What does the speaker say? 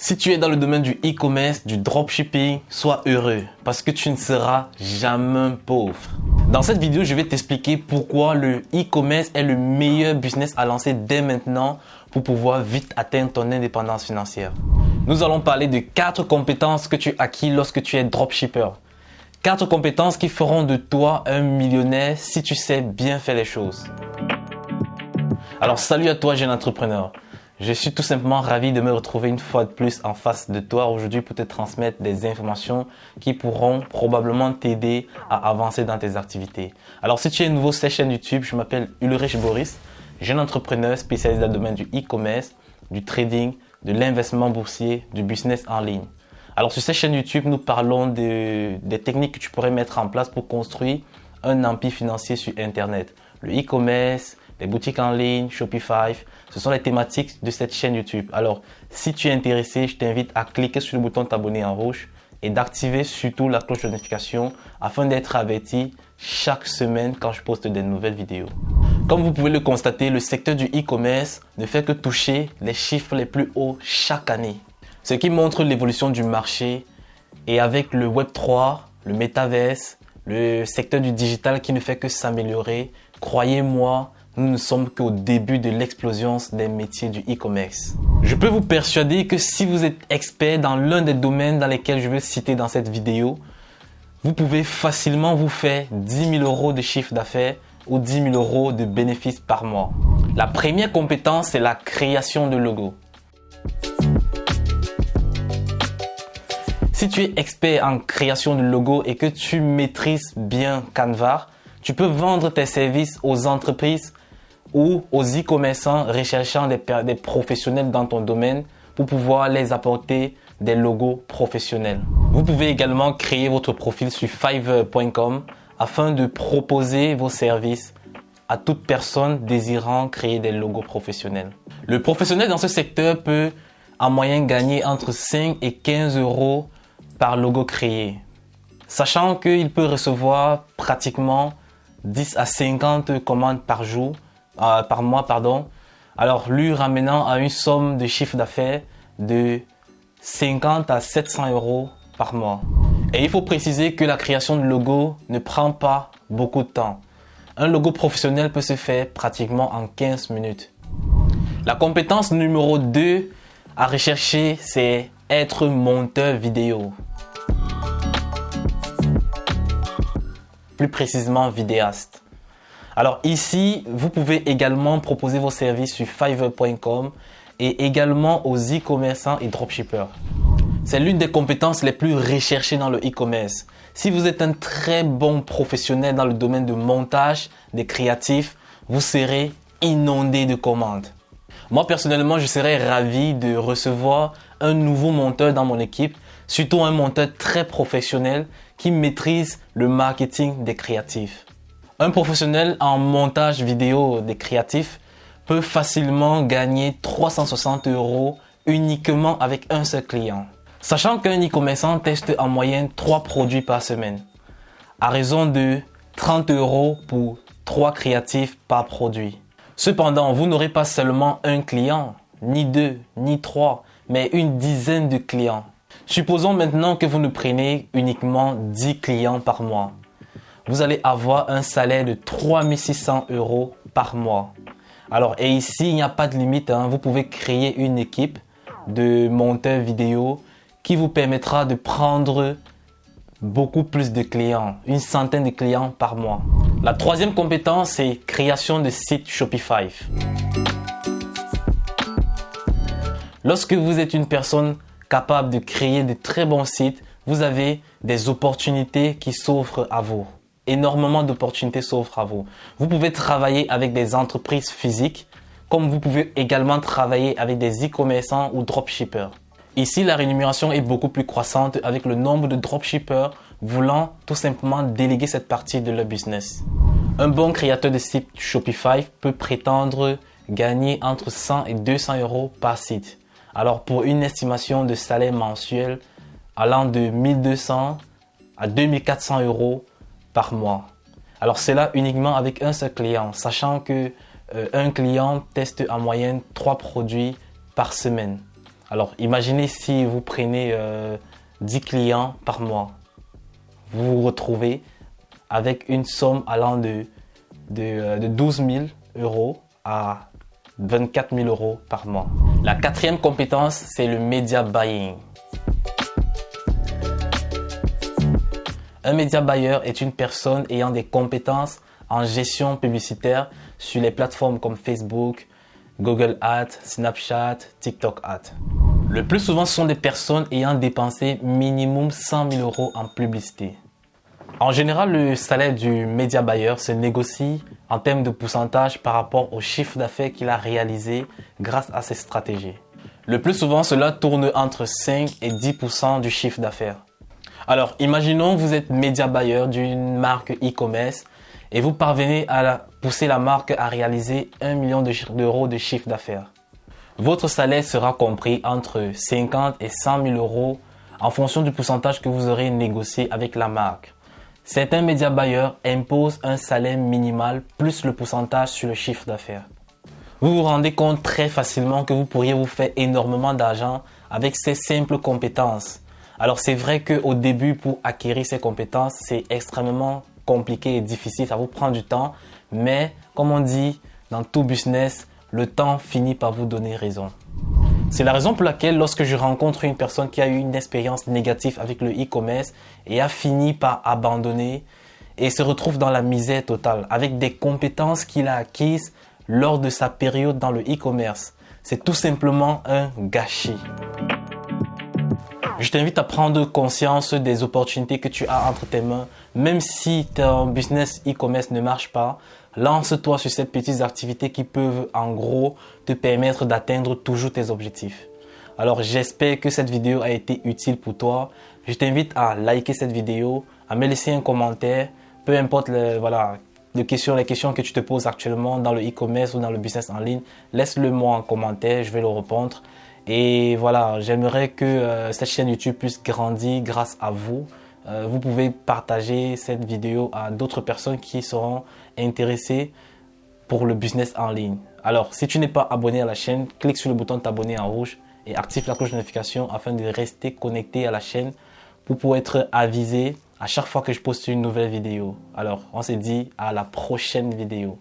Si tu es dans le domaine du e-commerce, du dropshipping, sois heureux parce que tu ne seras jamais pauvre. Dans cette vidéo, je vais t'expliquer pourquoi le e-commerce est le meilleur business à lancer dès maintenant pour pouvoir vite atteindre ton indépendance financière. Nous allons parler de 4 compétences que tu acquiers lorsque tu es dropshipper. 4 compétences qui feront de toi un millionnaire si tu sais bien faire les choses. Alors salut à toi jeune entrepreneur. Je suis tout simplement ravi de me retrouver une fois de plus en face de toi aujourd'hui pour te transmettre des informations qui pourront probablement t'aider à avancer dans tes activités. Alors si tu es nouveau sur cette chaîne YouTube, je m'appelle Ulrich Boris, jeune entrepreneur spécialisé dans le domaine du e-commerce, du trading, de l'investissement boursier, du business en ligne. Alors sur cette chaîne YouTube, nous parlons des techniques que tu pourrais mettre en place pour construire un empire financier sur Internet. Le e-commerce, les boutiques en ligne, Shopify, ce sont les thématiques de cette chaîne YouTube. Alors, si tu es intéressé, je t'invite à cliquer sur le bouton t'abonner en rouge et d'activer surtout la cloche de notification afin d'être averti chaque semaine quand je poste des nouvelles vidéos. Comme vous pouvez le constater, le secteur du e-commerce ne fait que toucher les chiffres les plus hauts chaque année. Ce qui montre l'évolution du marché et avec le Web3, le Metaverse, le secteur du digital qui ne fait que s'améliorer, croyez-moi, nous ne sommes qu'au début de l'explosion des métiers du e-commerce. Je peux vous persuader que si vous êtes expert dans l'un des domaines dans lesquels je vais citer dans cette vidéo, vous pouvez facilement vous faire 10 000 euros de chiffre d'affaires ou 10 000 euros de bénéfices par mois. La première compétence, c'est la création de logos. Si tu es expert en création de logos et que tu maîtrises bien Canva, tu peux vendre tes services aux entreprises ou aux e-commerçants recherchant des professionnels dans ton domaine pour pouvoir les apporter des logos professionnels. Vous pouvez également créer votre profil sur Fiverr.com afin de proposer vos services à toute personne désirant créer des logos professionnels. Le professionnel dans ce secteur peut en moyenne gagner entre 5 et 15 euros par logo créé, sachant qu'il peut recevoir pratiquement 10 à 50 commandes par mois. Alors lui ramenant à une somme de chiffre d'affaires de 50 à 700 euros par mois. Et il faut préciser que la création de logo ne prend pas beaucoup de temps. Un logo professionnel peut se faire pratiquement en 15 minutes. La compétence numéro 2 à rechercher, c'est être monteur vidéo. Plus précisément vidéaste. Alors ici, vous pouvez également proposer vos services sur Fiverr.com et également aux e-commerçants et dropshippers. C'est l'une des compétences les plus recherchées dans le e-commerce. Si vous êtes un très bon professionnel dans le domaine de montage, des créatifs, vous serez inondé de commandes. Moi personnellement, je serais ravi de recevoir un nouveau monteur dans mon équipe, surtout un monteur très professionnel qui maîtrise le marketing des créatifs. Un professionnel en montage vidéo des créatifs peut facilement gagner 360 euros uniquement avec un seul client. Sachant qu'un e-commerçant teste en moyenne 3 produits par semaine, à raison de 30 euros pour 3 créatifs par produit. Cependant, vous n'aurez pas seulement un client, ni 2, ni 3, mais une dizaine de clients. Supposons maintenant que vous ne prenez uniquement 10 clients par mois. Vous allez avoir un salaire de 3 600 euros par mois. Alors, et ici, il n'y a pas de limite. Vous pouvez créer une équipe de monteurs vidéo qui vous permettra de prendre beaucoup plus de clients, une centaine de clients par mois. La troisième compétence, c'est création de sites Shopify. Lorsque vous êtes une personne capable de créer de très bons sites, vous avez des opportunités qui s'offrent à vous. Énormément d'opportunités s'offrent à vous. Vous pouvez travailler avec des entreprises physiques, comme vous pouvez également travailler avec des e-commerçants ou dropshippers. Ici, la rémunération est beaucoup plus croissante avec le nombre de dropshippers voulant tout simplement déléguer cette partie de leur business. Un bon créateur de site Shopify peut prétendre gagner entre 100 et 200 euros par site. Alors pour une estimation de salaire mensuel allant de 1200 à 2400 euros par mois. Alors cela uniquement avec un seul client, sachant que un client teste en moyenne 3 produits par semaine. Alors, imaginez si vous prenez 10 clients par mois. Vous vous retrouvez avec une somme allant de 12 000 euros à 24 000 euros par mois. La quatrième compétence, c'est le media buying. Un media buyer est une personne ayant des compétences en gestion publicitaire sur les plateformes comme Facebook, Google Ads, Snapchat, TikTok Ads. Le plus souvent, ce sont des personnes ayant dépensé minimum 100 000 euros en publicité. En général, le salaire du media buyer se négocie en termes de pourcentage par rapport au chiffre d'affaires qu'il a réalisé grâce à ses stratégies. Le plus souvent, cela tourne entre 5 et 10% du chiffre d'affaires. Alors, imaginons que vous êtes media buyer d'une marque e-commerce et vous parvenez à pousser la marque à réaliser 1 million d'euros de chiffre d'affaires. Votre salaire sera compris entre 50 et 100 000 euros en fonction du pourcentage que vous aurez négocié avec la marque. Certains média buyers imposent un salaire minimal plus le pourcentage sur le chiffre d'affaires. Vous vous rendez compte très facilement que vous pourriez vous faire énormément d'argent avec ces simples compétences. Alors c'est vrai qu'au début, pour acquérir ces compétences, c'est extrêmement compliqué et difficile, ça vous prend du temps. Mais comme on dit dans tout business, le temps finit par vous donner raison. C'est la raison pour laquelle lorsque je rencontre une personne qui a eu une expérience négative avec le e-commerce et a fini par abandonner et se retrouve dans la misère totale avec des compétences qu'il a acquises lors de sa période dans le e-commerce, c'est tout simplement un gâchis. Je t'invite à prendre conscience des opportunités que tu as entre tes mains. Même si ton business e-commerce ne marche pas, lance-toi sur ces petites activités qui peuvent en gros te permettre d'atteindre toujours tes objectifs. Alors j'espère que cette vidéo a été utile pour toi. Je t'invite à liker cette vidéo, à me laisser un commentaire, peu importe les questions que tu te poses actuellement dans le e-commerce ou dans le business en ligne. Laisse-le moi en commentaire, je vais le répondre. Et voilà, j'aimerais que cette chaîne YouTube puisse grandir grâce à vous. Vous pouvez partager cette vidéo à d'autres personnes qui seront intéressées pour le business en ligne. Alors, si tu n'es pas abonné à la chaîne, clique sur le bouton t'abonner en rouge et active la cloche de notification afin de rester connecté à la chaîne pour pouvoir être avisé à chaque fois que je poste une nouvelle vidéo. Alors, on se dit à la prochaine vidéo.